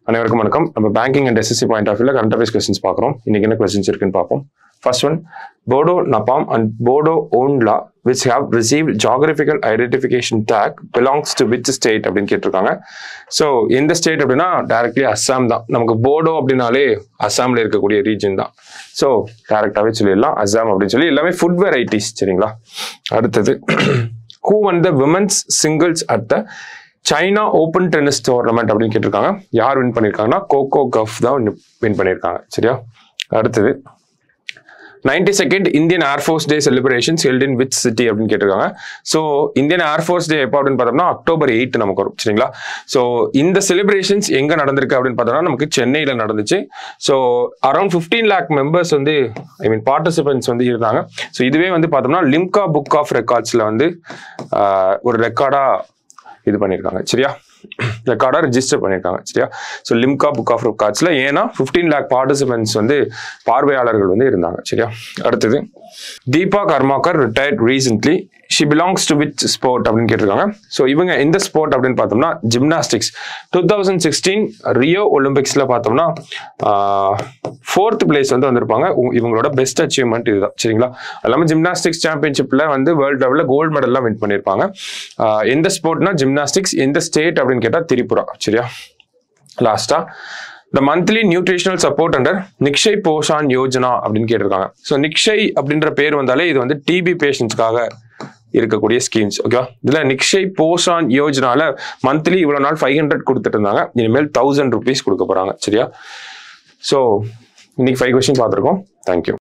அனைவருக்கும் வணக்கம். நம்ம banking and SSC point of வியூல கரண்ட் அஃபேர்ஸ் கொஸ்டின்ஸ் பார்க்குறோம். இன்னைக்கு என்ன கொஸ்டின்ஸ் இருக்குன்னு பார்ப்போம். First one, Bodo Nabam and Bodo Onla which have received geographical identification tag belongs to which state அப்படின்னு கேட்டிருக்காங்க. ஸோ எந்த ஸ்டேட் அப்படின்னா டைரக்ட்லி அஸ்ஸாம் தான். நமக்கு போடோ அப்படின்னாலே அஸ்ஸாமில் இருக்கக்கூடிய ரீஜன் தான். ஸோ டைரக்டாகவே சொல்லிடலாம் அஸ்ஸாம் அப்படின்னு சொல்லி. எல்லாமே ஃபுட் வெரைட்டிஸ். சரிங்களா? அடுத்தது, who won the women's singles at the China open tennis tournament அப்படின்னு கேட்டிருக்காங்க. யார் வின் பண்ணியிருக்காங்கன்னா கோகோ கஃப் தான் வின் பண்ணியிருக்காங்க. சரியா? அடுத்தது, 92nd Indian air force day celebrations held in which city அப்படின்னு கேட்டிருக்காங்க. ஸோ இந்தியன் ஏர்ஃபோர்ஸ் டே எப்போ அப்படின்னு பார்த்தோம்னா October 8 நமக்கு வரும். சரிங்களா? ஸோ இந்த செலிப்ரேஷன்ஸ் எங்கே நடந்திருக்கு அப்படின்னு பார்த்தோம்னா நமக்கு சென்னையில் நடந்துச்சு. ஸோ அரௌண்ட் 15 lakh மெம்பர்ஸ் வந்து பார்ட்டிசிபென்ட்ஸ் வந்து இருந்தாங்க. ஸோ இதுவே வந்து பார்த்தோம்னா லிம்கா புக் ஆஃப் ரெக்கார்ட்ஸில் வந்து ஒரு ரெக்கார்டாக இது பண்ணியிருக்காங்க. சரியா? ரெக்கார்டாக ரெஜிஸ்டர் பண்ணியிருக்காங்க. சரியா? ஸோ லிம்கா புக் ஆஃப் ரெக்கார்ட்ஸில் ஏன்னா 15 lakh பார்ட்டிசிபென்ட்ஸ் வந்து பார்வையாளர்கள் வந்து இருந்தாங்க. சரியா? அடுத்தது, Deepa Karmakar retired recently, she belongs to which sport அப்படின்னு கேட்டிருக்காங்க. ஸோ இவங்க எந்த ஸ்போர்ட் அப்படின்னு பார்த்தோம்னா ஜிம்னாஸ்டிக்ஸ். 2016 ரியோ ஒலிம்பிக்ஸில் பார்த்தோம்னா 4th place வந்து வந்திருப்பாங்க. இவங்களோட பெஸ்ட் அச்சீவ்மெண்ட் இதுதான். சரிங்களா? எல்லாமே ஜிம்னாஸ்டிக்ஸ் சாம்பியன்ஷிப்பில் வந்து வேர்ல்டு லெவலில் கோல்டு மெடல்லாம் வின் பண்ணியிருப்பாங்க. எந்த ஸ்போர்ட்னா ஜிம்னாஸ்டிக்ஸ். எந்த ஸ்டேட் அப்படின்னு கேட்டால் திரிபுரா. சரியா? லாஸ்டா, the monthly nutritional support under Nikshay Poshan Yojana அப்படின்னு கேட்டிருக்காங்க. ஸோ நிக்ஷய் அப்படின்ற பேர் வந்தாலே இது வந்து டிபி பேஷண்ட்ஸ்க்காக இருக்கக்கூடிய ஸ்கீம்ஸ். ஓகேவா? இதுல நிக்ஷய் போஷான் யோஜனால மந்த்லி இவ்வளவு நாள் 500 கொடுத்துட்டு இருந்தாங்க. இனிமேல் 1000 rupees கொடுக்க போறாங்க. சரியா? ஸோ இன்னைக்கு 5 questions பார்த்துருக்கோம். தேங்க்யூ.